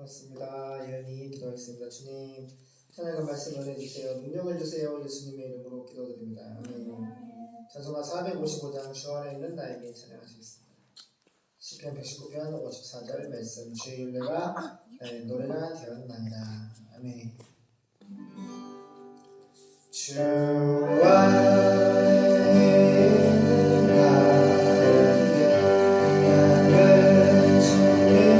반갑습니다. 예은이 기도하겠습니다. 주님, 찬양과 말씀을 해주세요. 능력을 주세요. 예수님의 이름으로 기도드립니다. 아멘. 찬송가 455장 주 안에 있는 나에게 찬양하시겠습니다. 시편 119편 54절 말씀. 주의 윤례가 나의 노래가 되었나이다. 아멘. 주 안에 있는 나에게 나는 주의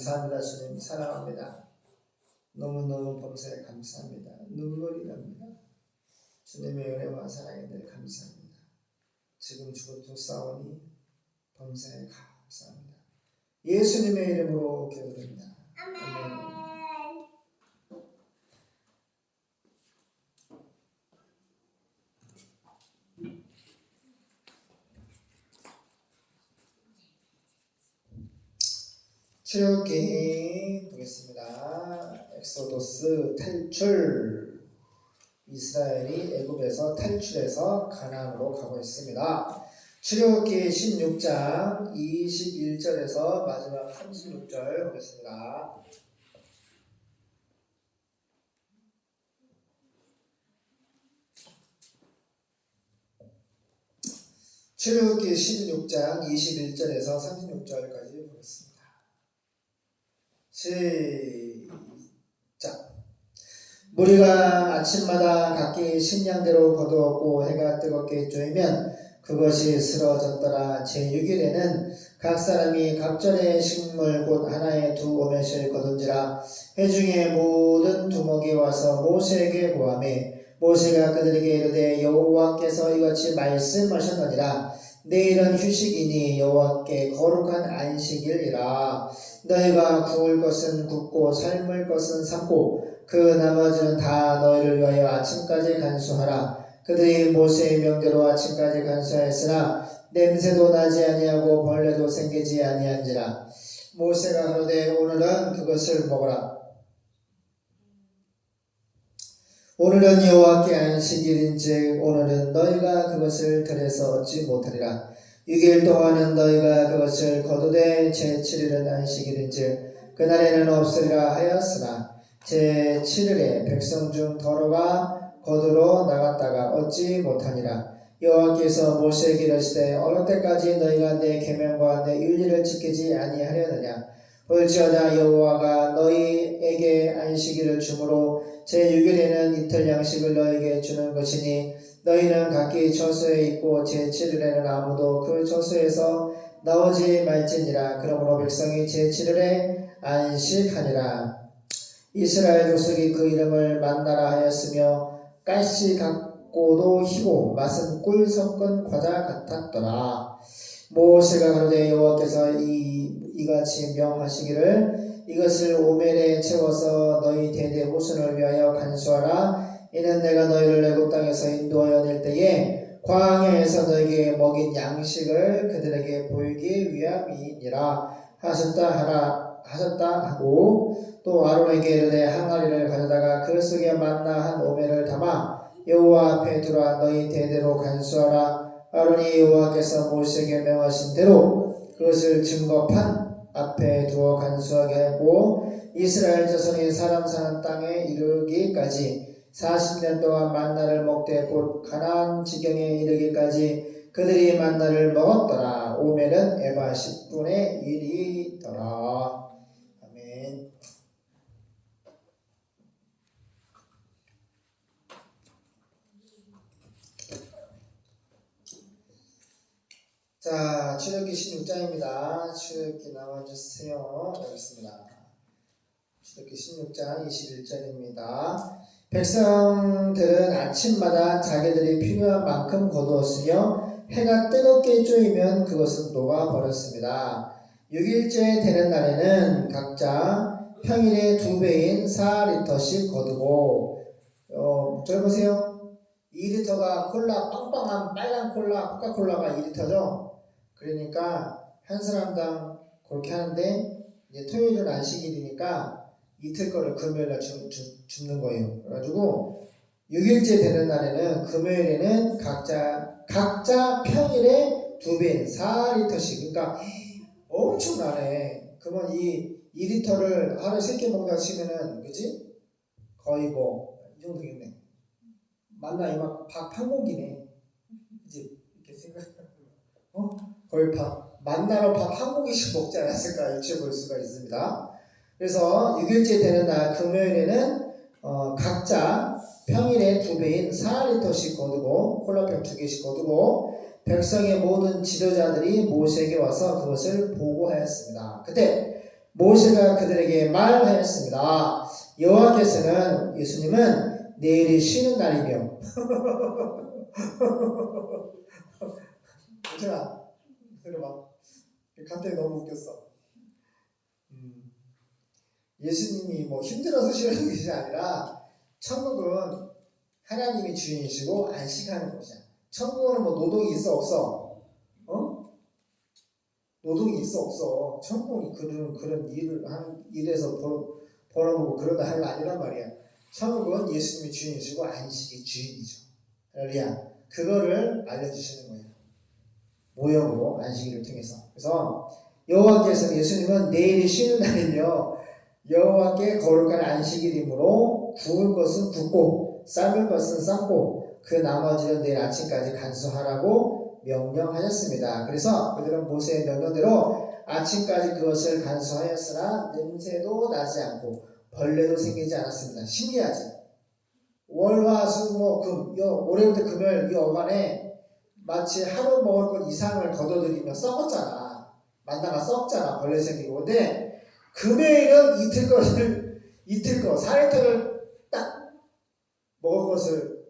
감사합니다. 주님 사랑합니다. 너무너무 범사에 감사합니다. 눈물이 납니다. 주님의 은혜와 사랑에 늘 감사합니다. 지금 죽어도 싸우니 범사에 감사합니다. 예수님의 이름으로 기도드립니다. 아멘. 출애굽기 보겠습니다. 엑소도스 탈출. 이스라엘이 애굽에서 탈출해서 가나안으로 가고 있습니다. 출애굽기 16장 21절에서 마지막 36절 보겠습니다. 출애굽기 16장 21절에서 36절까지 보겠습니다. 시작. 무리가 아침마다 각기 식량대로 거두었고 해가 뜨겁게 쪼이면 그것이 쓰러졌더라. 제6일에는 각 사람이 각절의 식물 곧 하나에 2 오멜씩 거둔지라. 회중의 모든 두목이 와서 모세에게 고하매 모세가 그들에게 이르되 여호와께서 이같이 말씀하셨느니라. 내일은 휴식이니 여호와께 거룩한 안식일이라. 너희가 구울 것은 굽고 삶을 것은 삶고 그 나머지는 다 너희를 위하여 아침까지 간수하라. 그들이 모세의 명대로 아침까지 간수하였으나 냄새도 나지 아니하고 벌레도 생기지 아니한지라. 모세가 가로되 오늘은 그것을 먹어라. 오늘은 여호와께 안식일인즉 오늘은 너희가 그것을 들여서 얻지 못하리라. 6일 동안은 너희가 그것을 거두되 제7일은 안식일인즉 그날에는 없으리라 하였으나 제7일에 백성 중 더러가 거두러 나갔다가 얻지 못하니라. 여호와께서 모세에게 이르시되 어느 때까지 너희가 내 계명과 내 윤리를 지키지 아니하려느냐. 볼지어다 여호와가 너희에게 안식일을 주므로 제6일에는 이틀 양식을 너희에게 주는 것이니 너희는 각기 처소에 있고 제7일에는 아무도 그 처소에서 나오지 말지니라. 그러므로 백성이 제7일에 안식하니라. 이스라엘 족속이 그 이름을 만나라 하였으며 가시 같고도 희고 맛은 꿀 섞은 과자 같았더라. 모세가 가로되 여호와께서 이같이 명하시기를 이것을 오멜에 채워서 너희 대대 후손을 위하여 간수하라. 이는 내가 너희를 애굽 땅에서 인도하여 낼 때에 광야에서 너희에게 먹인 양식을 그들에게 보이기 위함이니라 하셨다 하고 또 아론에게 이르되 항아리를 가져다가 그 속에 만나 한 오멜을 담아 여호와 앞에 두라. 너희 대대로 간수하라. 아론이 여호와께서 모세에게 명하신 대로 그것을 증거판 앞에 두어 간수하게 하고 이스라엘 자손이 사람 사는 땅에 이르기까지 40년 동안 만나를 먹되 곧 가나안 지경에 이르기까지 그들이 만나를 먹었더라. 오멜은 에바 10분의 1이더라. 아멘. 자, 출애굽기 16장입니다. 출애굽기 나와주세요. 여기있습니다. 출애굽기 16장 21절입니다. 백성들은 아침마다 자기들이 필요한 만큼 거두었으며 해가 뜨겁게 쪼이면 그것은 녹아버렸습니다. 6일째 되는 날에는 각자 평일의 2배인 4리터씩 거두고 저기 보세요. 2리터가 콜라 빵빵한 빨간 콜라 코카콜라가 2리터죠. 그러니까 한 사람당 그렇게 하는데 이제 토요일은 안식일이니까 이틀 거를 금요일날 줍는 거예요. 그래가지고 6일째 되는 날에는 금요일에는 각자 평일에 2배인 4리터씩. 그러니까 엄청나네. 그러면 이 2리터를 하루에 3개 먹는다 치면은 그지? 거의 뭐 이 정도 되겠네. 만나 이만 밥 한 공기네. 그지? 이렇게 생각하면 거의 만나로 밥 한 공기씩 먹지 않았을까 유추해 볼 수가 있습니다. 그래서 6일째 되는 날 금요일에는 각자 평일에 2배인 4리터씩 거두고 콜라병 2개씩 거두고 백성의 모든 지도자들이 모세에게 와서 그것을 보고하였습니다. 그때 모세가 그들에게 말하였습니다. 여호와께서는 예수님은 내일이 쉬는 날이며 괜찮아. 들어봐. 갑자기 너무 웃겼어. 예수님이 뭐 힘들어서 쉬는 것이 아니라 천국은 하나님이 주인이시고 안식하는 곳이야. 천국은 뭐 노동이 있어 없어? 노동이 있어 없어? 천국은 그런 일을 하는 일에서 벌어보고 그러다 할 거 아니란 말이야. 천국은 예수님이 주인이시고 안식이 주인이죠. 할렐루야. 그거를 알려주시는 거예요. 모형으로 안식일을 통해서. 그래서 여호와께서는 예수님은 내일이 쉬는 날이며 여호와께 거룩한 안식일이므로 구울 것은 굽고 삶을 것은 삶고 그 나머지는 내일 아침까지 간수하라고 명령하셨습니다. 그래서 그들은 모세의 명령대로 아침까지 그것을 간수하였으나 냄새도 나지 않고 벌레도 생기지 않았습니다. 신기하지? 월화수목금 올해부터 금요일 이 어간에 마치 하루 먹을 것 이상을 걷어들이며 썩었잖아. 만나가 썩잖아. 벌레 생기고. 근데 금요일은 이틀 거 4리터를 딱 먹을 것을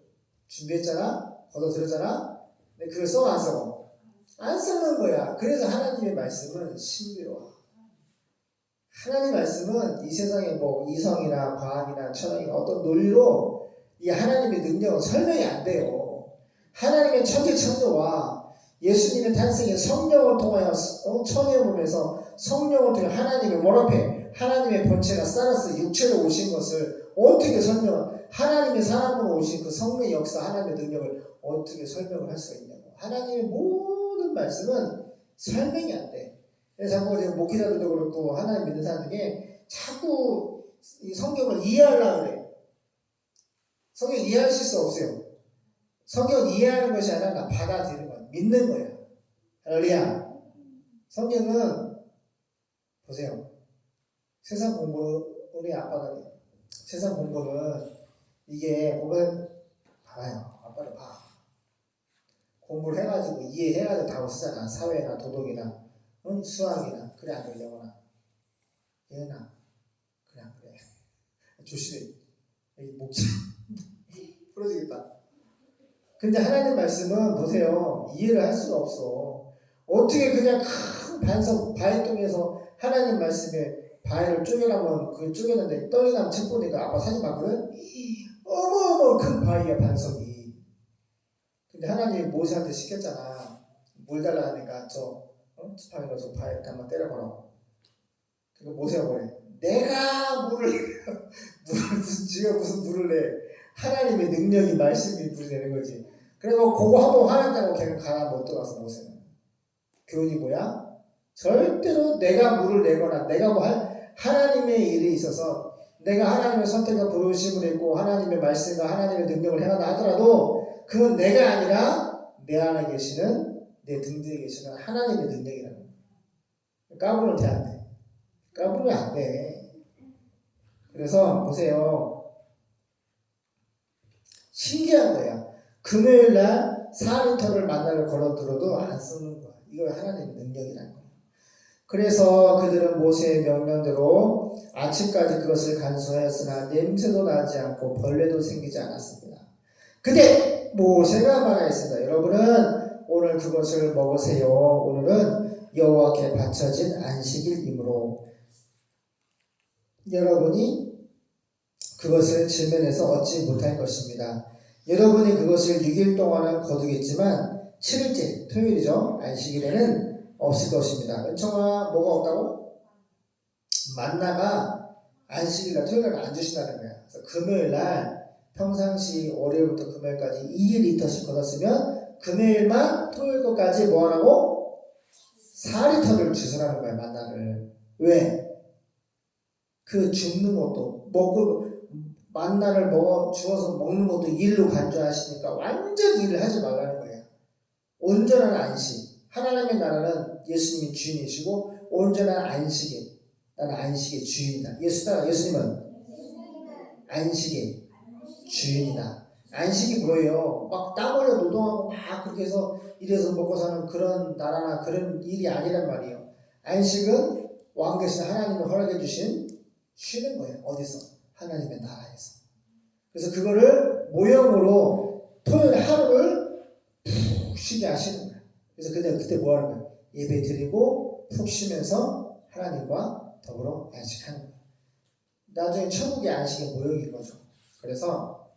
준비했잖아. 걷어들였잖아. 근데 그걸 썩어 안 썩어? 안 썩는 거야. 그래서 하나님의 말씀은 신비로워. 하나님 말씀은 이 세상에 뭐 이성이나 과학이나 철학이나 어떤 논리로 이 하나님의 능력은 설명이 안 돼요. 하나님의 천지창조와 예수님의 탄생의 성령을 통하여 천여문에서 성령을 통해 하나님의 뭘 앞에 하나님의 본체가 살아서 육체로 오신 것을 어떻게 하나님의 사람으로 오신 그 성령의 역사 하나님의 능력을 어떻게 설명을 할 수가 있냐고. 하나님의 모든 말씀은 설명이 안 돼. 자꾸 지금 목회자들도 그렇고 하나님 믿는 사람 중에 자꾸 이 성경을 이해하려고 그래. 성경 이해하실 수 없어요. 성경 이해하는 것이 아니라 받아들이는 거야. 믿는 거야. 할렐루야. 성경은 보세요. 세상 공부는 우리 아빠가 돼. 세상 공부는 이게 보면 봐봐요. 아빠를 봐. 공부를 해가지고 이해해가지고 다 쓰잖아. 사회나 도덕이나 수학이나 그래 안 그래 영어나 얘나 그래 안 그래. 조심해. 여기 목차 부러지겠다. 근데 하나님 말씀은 보세요. 이해를 할 수가 없어. 어떻게 그냥 큰 반석 바위동에서 하나님 말씀에 바위를 쪼개라면 그 쪼개는데 떨리나면 책 보니까 아빠 사진 봤거든? 어마어마 큰 바위야 반석이. 근데 하나님이 모세한테 시켰잖아. 물 달라 하니까 지팡이 넣어서 바위 한번 때려보라고. 그리고 모세가 뭐래? 내가 무슨 물을 내. 하나님의 능력이 말씀이 물이 되는 거지. 그래서 그거 한번 화냈다고 걔는 가나 못 들어가서 모세는. 교훈이 뭐야? 절대로 내가 물을 내거나 내가 뭐 하나님의 일에 있어서 내가 하나님의 선택과 부르심을 했고 하나님의 말씀과 하나님의 능력을 행한다 하더라도 그건 내가 아니라 내 안에 계시는 내 등 뒤에 계시는 하나님의 능력이라는 거야. 까불면 돼 안 돼? 까불면 안 돼. 그래서 보세요. 신기한 거야. 금요일날 4리터를 만나를 걸어들어도 안 쓰는 거야. 이거 하나님의 능력이라는 거야. 그래서 그들은 모세의 명령대로 아침까지 그것을 간수하였으나 냄새도 나지 않고 벌레도 생기지 않았습니다. 근데 모세가 말하였습니다. 여러분은 오늘 그것을 먹으세요. 오늘은 여호와께 바쳐진 안식일이므로 여러분이 그것을 질면에서 얻지 못할 것입니다. 여러분이 그것을 6일 동안은 거두겠지만 7일째 토요일이죠. 안식일에는 없을 것입니다. 은총아 뭐가 없다고? 만나가 안식일날 토요일날 안 주신다는 거야. 그래서 금요일날 평상시 월요일부터 금요일까지 2리터씩 걷었으면 금요일만 토요일 것까지 뭐 하라고? 4리터를 주스라는 거야. 만나를. 왜? 그 죽는 것도 먹고 만나를 주어서 먹는 것도 일로 간주하시니까 완전히 일을 하지 말라는 거예요. 온전한 안식. 하나님의 나라는 예수님이 주인이시고 온전한 안식에 나는 안식의 주인이다. 예수님은 안식의 주인이다. 안식이 뭐예요? 막 땀 흘려 노동하고 막 그렇게 해서 이래서 먹고 사는 그런 나라나 그런 일이 아니란 말이에요. 안식은 왕 대신 하나님이 허락해 주신 쉬는 거예요. 어디서? 하나님의 나라에서. 그래서 그거를 모형으로 토요일 하루를 푹 쉬게 하시는 거예요. 그래서 그때 뭐 하는 거예요? 예배 드리고 푹 쉬면서 하나님과 더불어 안식하는 거예요. 나중에 천국의 안식의 모형인 거죠. 그래서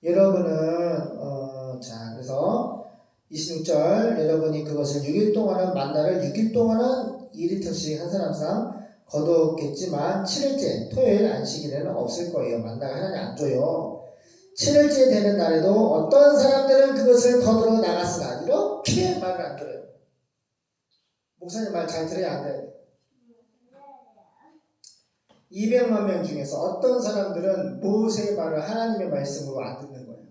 여러분은 자 그래서 26절 여러분이 그것을 6일 동안은 만나를 6일 동안은 2리터씩 한 사람당 거두었겠지만 7일째 토요일 안식일에는 없을 거예요. 만나가 하나님 안 줘요. 7일째 되는 날에도 어떤 사람들은 그것을 거두러 나갔으나 이렇게 말을 안 들어요. 목사님 말 잘 들어야 안 돼요. 200만 명 중에서 어떤 사람들은 모세의 말을 하나님의 말씀으로 안 듣는 거예요.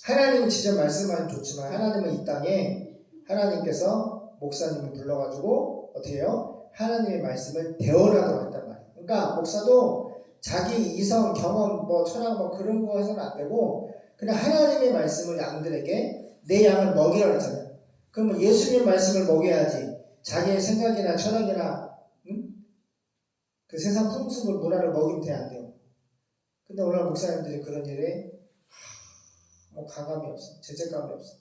하나님은 진짜 말씀하면 좋지만 하나님은 이 땅에 하나님께서 목사님을 불러가지고 어떻게 해요? 하나님의 말씀을 대언하도록 했단 말이에요. 그러니까 목사도 자기 이성, 경험, 철학 그런 거 해서는 안 되고 그냥 하나님의 말씀을 양들에게 내 양을 먹이라고 했잖아요. 그러면 예수님의 말씀을 먹여야지 자기의 생각이나 철학이나 그 세상 풍습을 문화를 먹이면 돼 안 돼요. 근데 오늘 목사님들이 그런 일에 가감이 없어. 죄책감이 없어.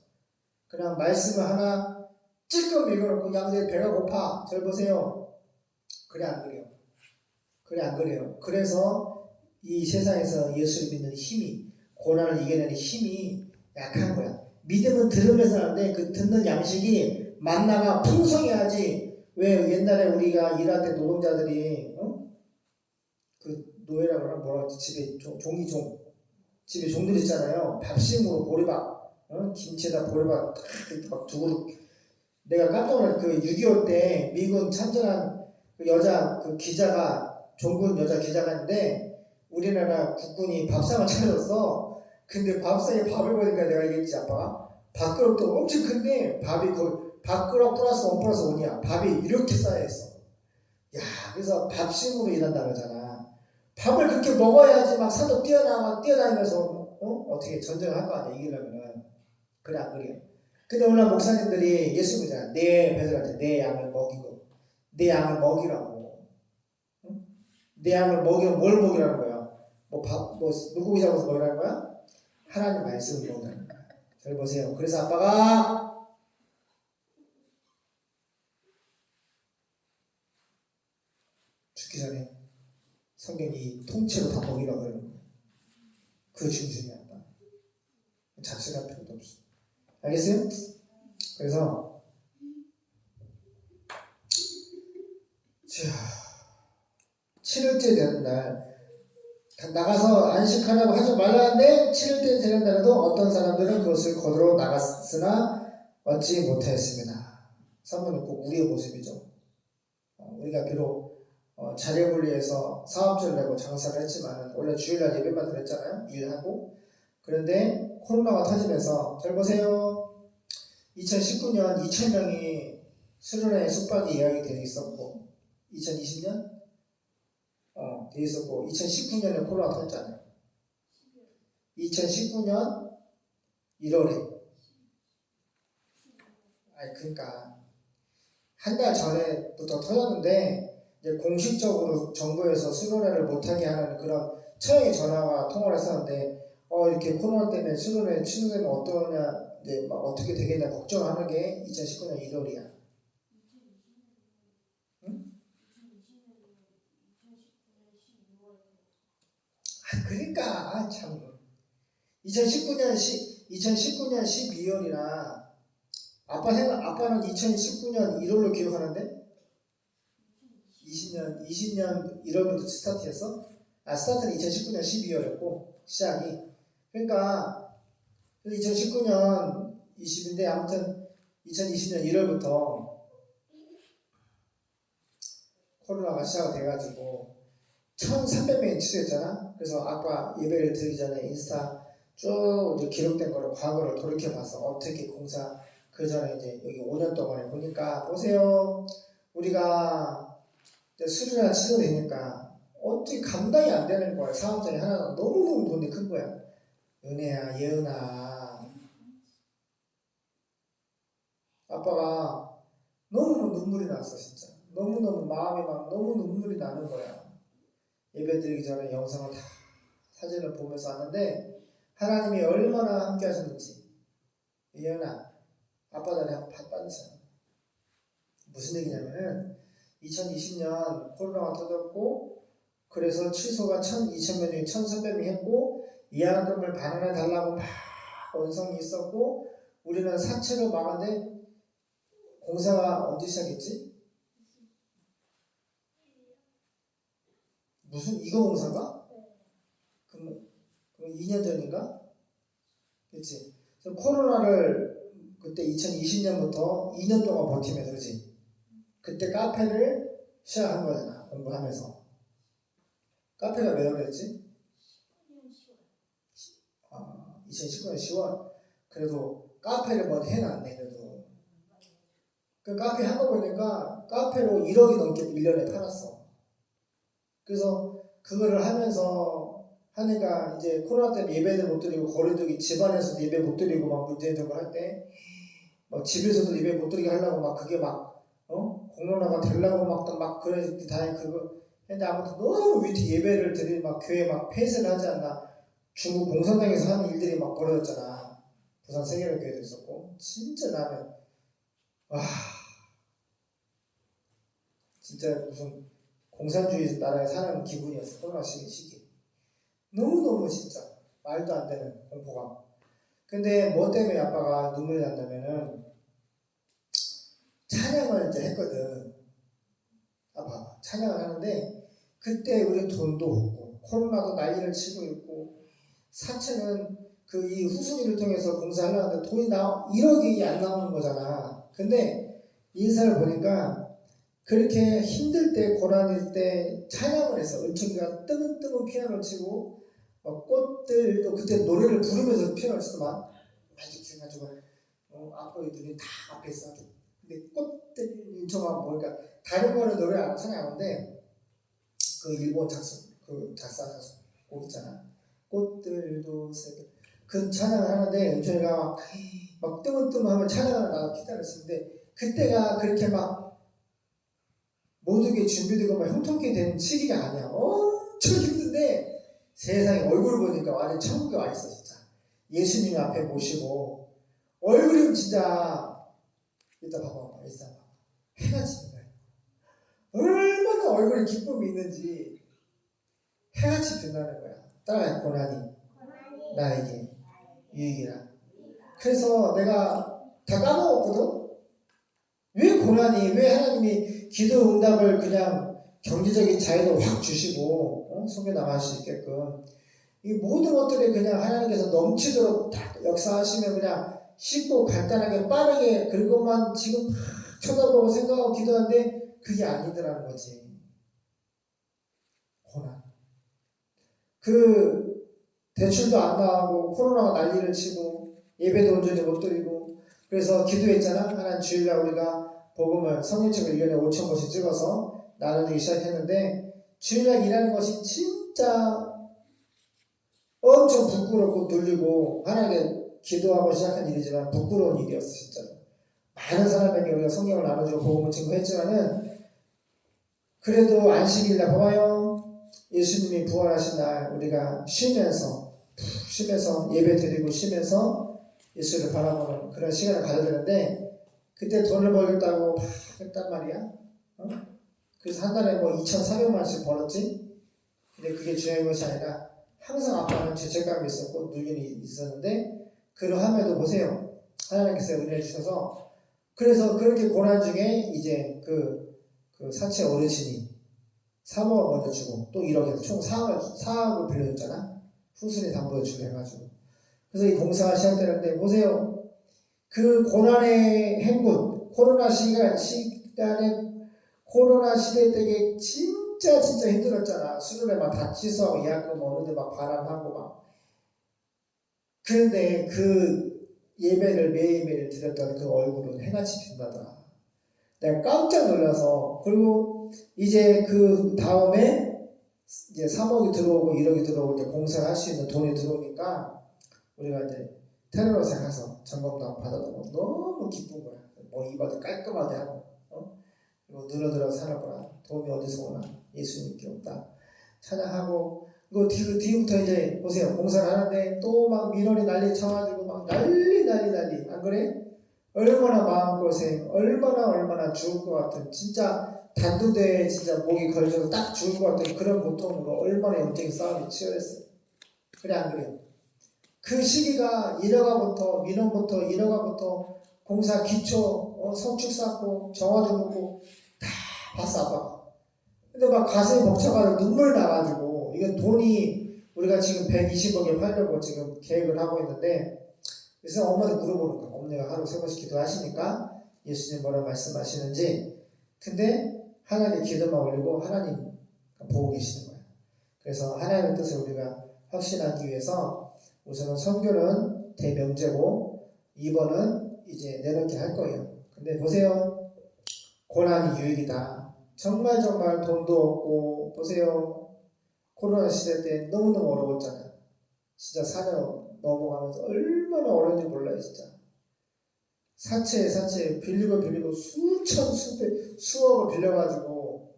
그냥 말씀을 하나 찔끔 읽어놓고 양들 배가 고파. 절 보세요. 그래 안 그래요. 그래 안 그래요. 그래서 이 세상에서 예수를 믿는 힘이 고난을 이겨내는 힘이 약한 거야. 믿음은 들으면서 하는데 그 듣는 양식이 만나가 풍성해야지. 왜 옛날에 우리가 일할 때 노동자들이 그 노예라고 하나 뭐라 하지? 집에 종이종 집에 종들 있잖아요. 밥심으로 보리밥, 김치에다 보리밥 막 두 그릇. 내가 깜짝 놀랐어. 그 6.25 때 미군 참전한 그 여자 그 기자가 종군 여자 기자가 있는데 우리나라 국군이 밥상을 차렸어. 근데 밥상에 밥을 보니까 내가 얘기했지 아빠가 밥그릇도 엄청 큰데 밥이 거의 밥그릇 플러스 1 플러스 1이야. 밥이 이렇게 쌓여있어. 야, 그래서 밥심으로 일한다 그러잖아. 밥을 그렇게 먹어야지 막 산도 뛰어다니면서 어떻게 전쟁을 할 거 아니야 이기려면은. 그래 안 그래요? 근데 오늘 목사님들이 예수 믿잖아. 내 배들한테 내 양을 먹이고 내 양을 먹이라고. 응? 내 양을 먹이면 뭘 먹이라는 거야? 물고기 잡아서 먹이라는 거야? 하나님 말씀을 먹이라는 거야. 잘 보세요. 그래서 아빠가 죽기 전에 성경이 통째로 다 먹이라고 그러는 거야. 그 중심이 아빠. 잡식할 필요도 없어. 알겠어요? 그래서 7일째 되는 날 나가서 안식하라고 하지 말라는데 7일째 되는 날에도 어떤 사람들은 그것을 거두러 나갔으나 얻지 못하였습니다. 3번 꼭 우리의 모습이죠. 우리가 비록 자녀분리해서 사업주를 내고 장사를 했지만 원래 주일날 예배만 드렸잖아요. 일하고. 그런데 코로나가 터지면서 잘 보세요. 2019년 2,000명이 수련회 숙박이 예약이 되어 있었고 2020년 되어 있었고 2019년에 코로나 터졌잖아요. 2019년 1월에 그러니까 한 달 전에부터 터졌는데 이제 공식적으로 정부에서 수련회를 못하게 하는 그런 처형의 전화가 통화를 했었는데 이렇게 코로나 때문에 수련회 취소되면 어떠냐 이제 막 어떻게 되겠냐 걱정하는 게 2019년 1월이야. 응? 그러니까 참 2019년 12월이나 아빠는 2019년 1월로 기억하는데 20년 1월부터 스타트했어? 스타트는 2019년 12월이었고 시작이. 그러니까 2019년 20인데 아무튼 2020년 1월부터 코로나가 시작돼가지고 1,300명이 취소했잖아. 그래서 아빠 예배를 드리기 전에 인스타 쭉 이제 기록된 거를 과거를 돌이켜봐서 어떻게 공사 그 전에 이제 여기 5년 동안에 보니까 보세요. 우리가 수준이 취소되니까 어떻게 감당이 안 되는 거야. 사업장이 하나가 너무너무 돈이 큰 거야. 은혜야, 예은아. 아빠가 너무너무 눈물이 났어, 진짜. 너무너무 마음이 막 너무 눈물이 나는 거야. 예배 드리기 전에 영상을 다 사진을 보면서 하는데 하나님이 얼마나 함께 하셨는지. 예연아, 아빠 다리 한번 받으세요. 무슨 얘기냐면은 2020년 코로나가 터졌고 그래서 취소가 2,000명 중에 1,300명 했고 예약금을 반환해 달라고 막 원성이 있었고 우리는 사채로 막았는데 공사가 언제 시작했지? 무슨 이거 공사인가? 그럼 2년 전인가? 그치? 그래서 코로나를 그때 2020년부터 2년 동안 버티면서 그치? 그때 카페를 시작한 거잖아. 공부하면서. 카페가 몇 월이었지? 2019년 10월. 그래도 카페를 먼저 해놨네. 그래도 그 카페 한 거 보니까 카페로 1억이 넘게 1년에 팔았어. 그래서 그거를 하면서 하니까 이제 코로나 때문에 예배들 못 드리고 거리두기 집안에서도 예배 못 드리고 막 문제적으로 할 때 막 집에서도 예배 못 드리게 하려고 막 그게 막 공론화가 되려고 막 그래 다행히 그거 근데 아무튼 너무 위태 예배를 드리고 막 교회 막 폐쇄를 하지 않나. 중국 공산당에서 하는 일들이 막 벌어졌잖아. 부산 세계로 교회도 있었고 진짜 나는 와 진짜 무슨 공산주의 나라에 사는 기분이었어. 코로나 시기 너무너무 진짜 말도 안 되는 공포감. 근데 뭐 때문에 아빠가 눈물이 난다면은 찬양을 이제 했거든. 아빠 찬양을 하는데 그때 우리 돈도 없고 코로나도 난리를 치고 있고 사채는 그 이 후순위를 통해서 공사하려는데 돈이 1억이 안 나오는 거잖아. 근데 인사를 보니까 그렇게 힘들 때 고난일 때 찬양을 했어. 은총이가 뜨문뜨문 피아노를 치고 꽃들도 그때 노래를 부르면서 피아노를 치고 막 이렇게 해가지고 앞으로 눈이 다 앞에 있어. 근데 꽃들 은총아 보니까 다른 거는 노래 안 찬양하는데 그 일본 작사 작곡 있잖아. 꽃들도 새들 그 찬양을 하는데 은총이가 막 뜨문뜨문하면 찬양을 나가 기다렸었는데 그때가 그렇게 막 모든 게 준비되고 막 형통케 된 시기가 아니야. 엄청 힘든데 세상에 얼굴 보니까 완전 천국에 와 있어 진짜. 예수님 앞에 모시고 얼굴이 진짜 이따 봐봐 일단 해가 지는 거야. 얼마나 얼굴에 기쁨이 있는지 해같이 빛나는 거야. 따라해 고난이 나에게 유익이라. 그래서 내가 다 까먹었거든. 왜 고난이 왜 하나님이 기도 응답을 그냥 경제적인 자유도 확 주시고 속에 나갈 수 있게끔 이 모든 것들이 그냥 하나님께서 넘치도록 딱 역사하시면 그냥 쉽고 간단하게 빠르게 그것만 지금 쳐다보고 생각하고 기도하는데 그게 아니더라는 거지. 고난. 그 대출도 안 나오고 코로나가 난리를 치고 예배도 온전히 못 드리고 그래서 기도했잖아. 하나님 주일날 우리가 복음을 성경책을 1년에 5,000권씩 찍어서 나누기 시작했는데 주일날 일하는 것이 진짜 엄청 부끄럽고 눌리고 하나님께 기도하고 시작한 일이지만 부끄러운 일이었어 진짜. 많은 사람에게 우리가 성경을 나눠주고 복음을 증거했지만은 그래도 안식일날 봐봐요. 예수님이 부활하신 날 우리가 쉬면서 예배 드리고 쉬면서 예수를 바라보는 그런 시간을 가져야 되는데 그때 돈을 벌겠다고 막 했단 말이야. 그래서 한 달에 뭐 2,400만 원씩 벌었지. 근데 그게 중요한 것이 아니라 항상 아빠는 죄책감이 있었고 누님이 있었는데 그러함에도 보세요. 하나님께서 은혜를 주셔서 그래서 그렇게 고난 중에 이제 그 사채 어르신이 3억을 먼저 주고 또 1억에서 총 4억을 빌려줬잖아. 후순위 담보를 주고 해가지고. 그래서 이 공사가 시작되는데 보세요. 그 고난의 행군, 코로나 시대 때에 진짜 힘들었잖아. 수련회 막 다 취소하고 예약금 오는데 막 바람하고 막. 그런데 그 예배를 매일매일 드렸던 그 얼굴은 해같이 빛나더라. 내가 깜짝 놀라서 그리고 이제 그 다음에 이제 3억이 들어오고 1억이 들어오고 이제 공사를 할 수 있는 돈이 들어오니까 우리가 이제 테러로서 가서 점검도 받아도 너무 기쁜 거야. 뭐 이바도 깔끔하게 하고 그리고 늘어들어 살아보라. 도움이 어디서 오나? 예수님께 없다. 찬양하고 그 뒤부터 이제 보세요. 공사를 하는데 또 막 민원이 난리 쳐가지고 막 난리 안 그래? 얼마나 마음고생, 얼마나 죽을 것 같은, 진짜 단두대에 진짜 목이 걸려서 딱 죽을 것 같은 그런 고통으로 얼마나 영적인 싸움이 치열했어요. 그래 안 그래요? 그 시기가 민원부터 인허가부터 공사 기초, 성축 쌓고 정화조 묻고 다 봤어 아빠가. 근데 막 가슴이 벅차가지고 눈물 나가지고 이건 돈이 우리가 지금 120억에 팔려고 지금 계획을 하고 있는데 그래서 엄마한테 물어보는 거야. 어머니가 하루 3번씩 기도하시니까 예수님 뭐라 말씀하시는지. 근데 하나님의 기도만 올리고 하나님 보고 계시는 거야. 그래서 하나님의 뜻을 우리가 확신하기 위해서 우선은 선교는 대명제고 2번은 이제 내놓게 할 거예요. 근데 보세요. 고난이 유익이다. 정말 돈도 없고 보세요. 코로나 시대 때 너무너무 어려웠잖아요. 진짜 4년 넘어가면서 얼마나 어려운지 몰라요 진짜. 사채 빌리고 수억을 빌려가지고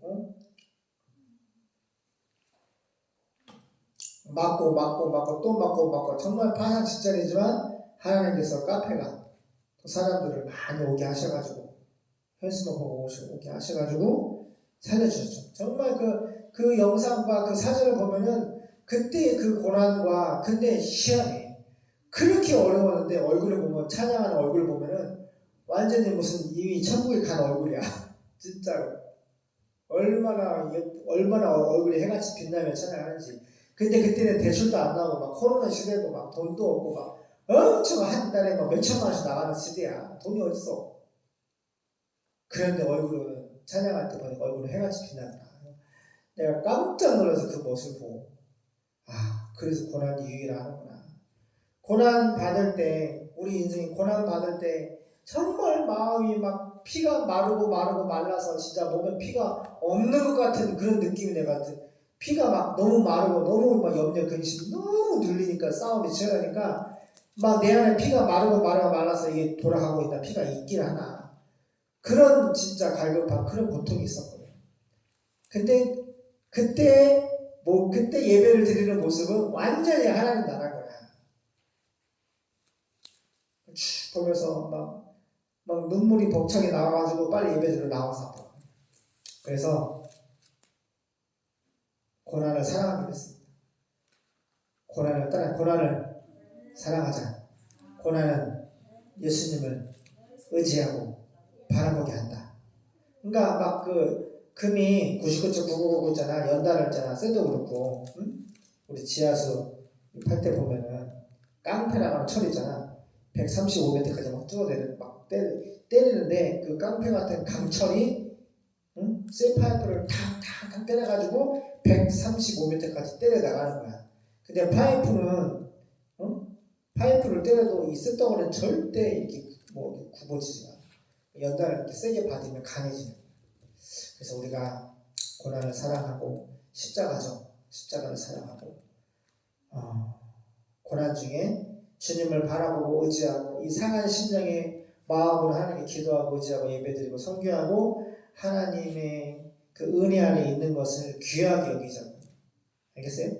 맞고 또 맞고 정말 파산직전이지만 하나님께서 카페가 또 사람들을 많이 오게 하셔가지고 현수막 보고 오게 하셔가지고 살려주셨죠. 정말 그 영상과 그 사진을 보면은 그때의 그 고난과 근데 희한해. 그렇게 어려웠는데 얼굴을 보면 찬양하는 얼굴을 보면은 완전히 무슨 이미 천국에 간 얼굴이야. 진짜로. 얼마나 얼굴이 해같이 빛나며 찬양하는지. 근데 그때는 대출도 안 나오고 막 코로나 시대고 막 돈도 없고 막 엄청 한 달에 막 몇천만 원씩 나가는 시대야. 돈이 어딨어. 그런데 얼굴은 찬양할 때 보니까 얼굴은 해같이 빛나더라. 내가 깜짝 놀라서 그 모습을 보고 그래서 고난이 유일하구나. 고난 받을 때 우리 인생이 고난 받을 때 정말 마음이 막 피가 마르고 말라서 진짜 몸에 피가 없는 것 같은 그런 느낌이 내가 피가 막 너무 마르고 너무 막 염려 근심 너무 눌리니까 싸움이 치열하니까 막 내 안에 피가 마르고 말라서 이게 돌아가고 있다. 피가 있긴 하나. 그런 진짜 갈급한 그런 고통이 있었거든요. 근데 그때 예배를 드리는 모습은 완전히 하나님 나라인 거야. 쭉 보면서 막 눈물이 벅차게 나와가지고 빨리 예배드리러 나와서 아파. 그래서 고난을 사랑하게 됐습니다. 고난을 사랑하자. 고난은 예수님을 의지하고 바라보게 한다. 그러니까 막 금이 99.999 있잖아. 연달아 있잖아. 쇠도 그렇고. 응? 우리 지하수 팔 때 보면은 깡패라고 하는 철 있잖아. 135m까지 막 때리는데 그 깡패 같은 강철이 쇠 파이프를 탕탕탕 때려가지고 135m까지 때려 나가는 거야. 근데 파이프를 때려도 이 쇠덩어리는 절대 이렇게 굽어지지 않아. 연달아 이렇게 세게 받으면 강해지는 거야. 그래서 우리가 고난을 사랑하고 십자가를 사랑하고 고난 중에 주님을 바라보고 의지하고 이 상한 심령의 마음으로 하나님께 기도하고 의지하고 예배드리고 선교하고 하나님의 그 은혜 안에 있는 것을 귀하게 여기자고. 알겠어요?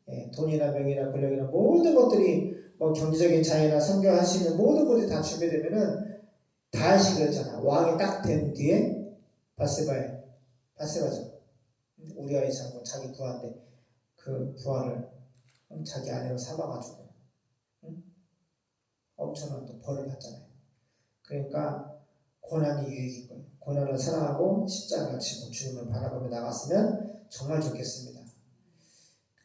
예, 돈이나 명예나 권력이나 모든 것들이 경제적인 자유나 선교할 수 있는 모든 것들이 다 준비되면은 다윗이 그랬잖아. 왕이 딱 된 뒤에 바세바죠. 우리아의 장군 자기 부하인데 그 부하를 자기 아내로 삼아가지고 엄청난 또 벌을 받잖아요. 그러니까 고난이 유익인 거예요. 고난을 사랑하고 십자가를 지고 주님을 바라보며 나갔으면 정말 좋겠습니다.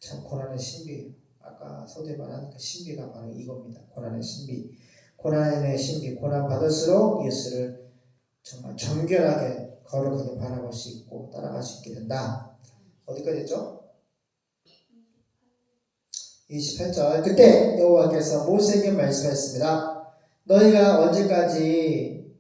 참 고난의 신비. 아까 소대 말한 그 신비가 바로 이겁니다. 고난의 신비. 고난의 신비. 고난 받을수록 예수를 정말 정결하게 거룩하게 바라볼 수 있고 따라갈 수 있게 된다. 어디까지 했죠? 28절. 그때 여호와께서 모세에게 말씀하셨습니다. 너희가 언제까지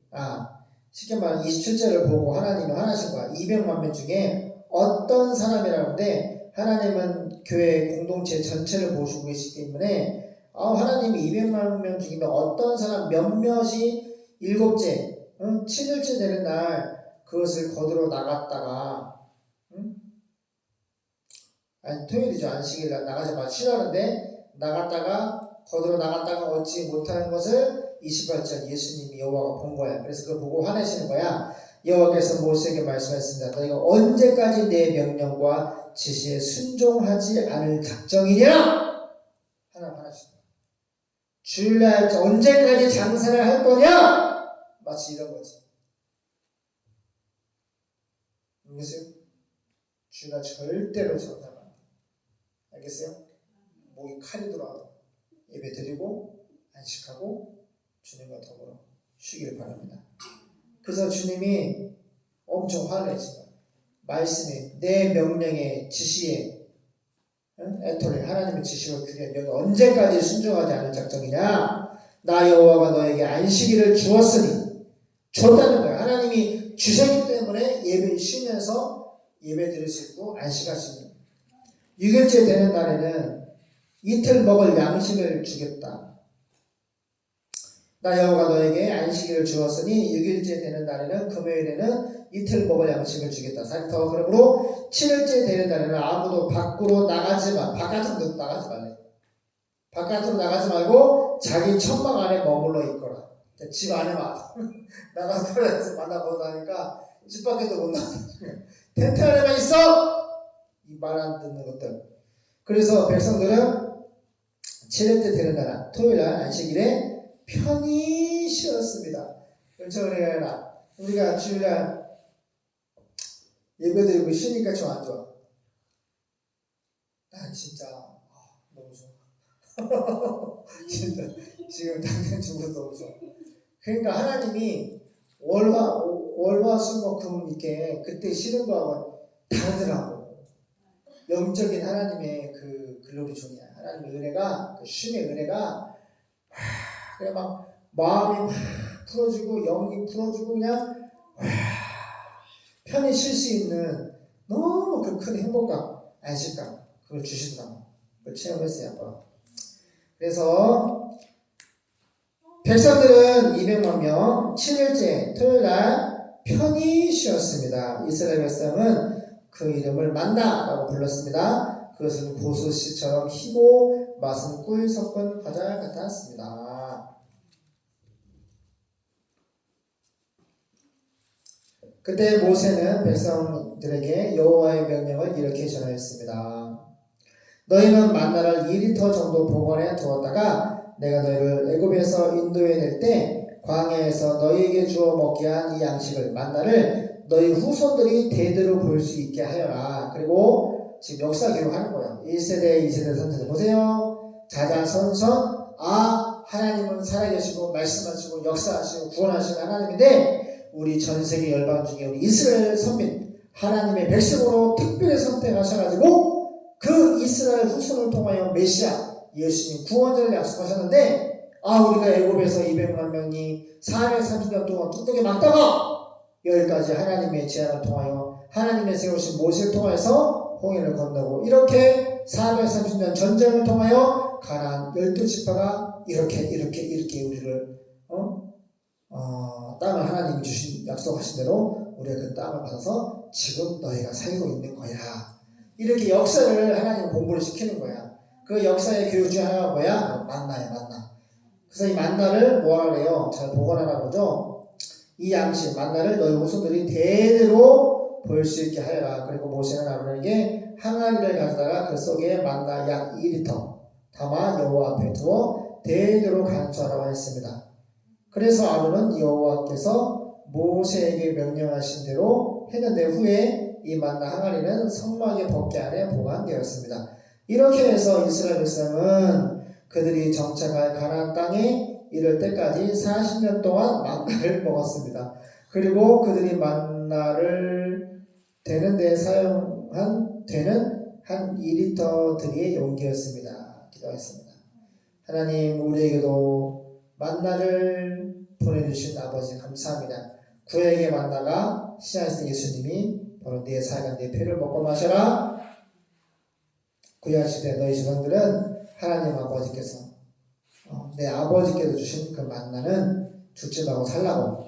쉽게 말하면 27절을 보고 하나님이 하나신 거야. 200만 명 중에 어떤 사람이라는데 하나님은 교회 공동체 전체를 보시고 계시기 때문에 하나님이 200만 명 중에 어떤 사람 몇몇이 일곱째 7일째 되는 날 그것을 거두러 나갔다가 아니 토요일이죠. 안식일 날 나가지 마 쉬라는데 나갔다가 거두러 나갔다가 얻지 못하는 것을 28절 예수님이 여호와가 본 거야. 그래서 그걸 보고 화내시는 거야. 여호와께서 모세에게 말씀하셨습니다. 너희가 언제까지 내 명령과 지시에 순종하지 않을 작정이냐? 하나님 화나시는 거야. 주일날 언제까지 장사를 할 거냐? 마치 이런 거지. 무슨 주일날 절대로 장사를 안 해. 알겠어요? 목이 칼이 들어와도 예배 드리고 안식하고 주님과 더불어 쉬기를 바랍니다. 그래서 주님이 엄청 화를 내신 거예요. 말씀에 내 명령에 지시에 애토리 하나님의 지시와 규례에 너희가 언제까지 순종하지 않을 작정이냐? 나 여호와가 너에게 안식일을 주었으니 줬다는 거예요. 하나님이 주셨기 때문에 예배 쉬면서 예배 드릴 수 있고 안식하시는 거예요. 6일째 되는 날에는 이틀 먹을 양식을 주겠다. 나 여호와가 너에게 안식일을 주었으니 6일째 되는 날에는 금요일에는 이틀 먹을 양식을 주겠다. 더 그러므로 7일째 되는 날에는 아무도 밖으로 나가지 마. 바깥으로 나가지 말래. 바깥으로 나가지 말고 자기 천막 안에 머물러 있거라. 집 안에만 나가서 그래서 만나보다니까 집 밖에도 못 나가. 텐트 안에만 있어. 이 말 안 듣는 것들. 그래서 백성들은 7일째 되는 날 토요일날 안식일에 편히 쉬었습니다. 은총을 우리가 주일날 예배드리고 쉬니까 좀 안 좋아. 난 진짜 너무 좋아. 진짜 지금 당장 죽어도 너무 좋아. 그러니까 하나님이 월화수목금 이렇게 그때 쉬는 거하고 다르더라고. 영적인 하나님의 그 글로리 존이야. 하나님의 은혜가 그 쉼의 은혜가 그래 막 마음이 막 풀어주고 영이 풀어주고 그냥 편히 쉴 수 있는 너무 그 큰 행복감, 안식감 그걸 주시더라고. 그걸 체험했어요. 아빠. 그래서 백성들은 200만 명 7일째 토요일날 편히 쉬었습니다. 이스라엘 백성은 그 이름을 만나라고 불렀습니다. 그것은 고수씨처럼 희고 맛은 꿀 섞은 과자 같았습니다. 그때 모세는 백성들에게 여호와의 명령을 이렇게 전하였습니다. 너희는 만나를 2리터 정도 보관해 두었다가 내가 너희를 애굽에서 인도해낼 때 광야에서 너희에게 주어 먹게 한 이 양식을 만나를 너희 후손들이 대대로 볼 수 있게 하여라. 그리고 지금 역사 기록하는 거예요. 1세대, 2세대, 3세대 보세요. 자자손손 하나님은 살아계시고 말씀하시고 역사하시고 구원하시는 하나님인데 우리 전세계 열방 중에 우리 이스라엘 선민 하나님의 백성으로 특별히 선택하셔가지고 그 이스라엘 후손을 통하여 메시아 예수님 구원자를 약속하셨는데 우리가 애굽에서 200만 명이 430년 동안 뚝뚝이 막다가 여기까지 하나님의 제안을 통하여 하나님의 세우신 모세를 통해서 홍해를 건너고 이렇게 430년 전쟁을 통하여 가나안 12지파가 이렇게 우리를 땅을 하나님이 주신 약속하신 대로 우리가 그 땅을 받아서 지금 너희가 살고 있는 거야. 이렇게 역사를 하나님 공부를 시키는 거야. 그 역사의 교육 중 하나가 뭐야? 만나야 만나. 그래서 이 만나를 뭐하라 그래요? 잘 보관하라고 그러죠? 이 양식 만나를 너희 후손들이 대대로 볼 수 있게 하여라. 그리고 모세는 아론에게 항아리를 가져다가 그 속에 만나 약 2리터 담아 여호와 앞에 두어 대대로 간수하라고 했습니다. 그래서 아론은 여호와께서 모세에게 명령하신 대로 했는데 후에 이 만나 항아리는 성막의 법궤 안에 보관되었습니다. 이렇게 해서 이스라엘 백성은 그들이 정착할 가나안 땅에 이를 때까지 40년 동안 만나를 먹었습니다. 그리고 그들이 만나를 되는데 사용한 되는 한 2리터들의 용기였습니다. 기도하겠습니다. 하나님 우리에게도 만나를 보내주신 아버지 감사합니다. 구약의 만나가 신약의 예수님이 바로 내 살과 내 피를 먹고 마셔라. 구약시대 너희 조상들은 하나님 아버지께서 내 아버지께서 주신 그 만나는 죽지 말고 살라고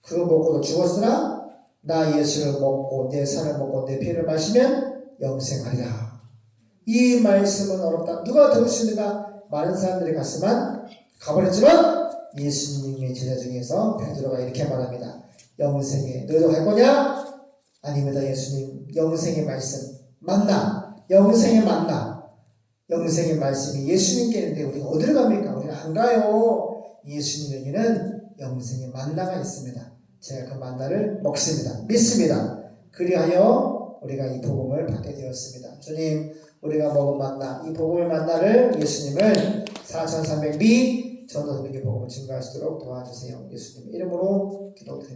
그거 먹고도 죽었으나 나 예수를 먹고 내 살을 먹고 내 피를 마시면 영생하리라. 이 말씀은 어렵다. 누가 들을 수 있는가? 많은 사람들이 갔지만 가버렸지만 예수님의 제자 중에서 베드로가 이렇게 말합니다. 영생에 너희도 갈 거냐? 아닙니다. 예수님. 영생의 말씀 만나. 영생의 만나. 영생의 말씀이 예수님께 있는데 우리가 어디를 갑니까? 우리는 안 가요. 예수님에게는 영생의 만나가 있습니다. 제가 그 만나를 먹습니다. 믿습니다. 그리하여 우리가 이 복음을 받게 되었습니다. 주님, 우리가 먹은 만나, 이 복음의 만나를 예수님을 4300리 전도사님께 복음을 증거할 수 있도록 도와주세요. 예수님 이름으로 기도드립니다.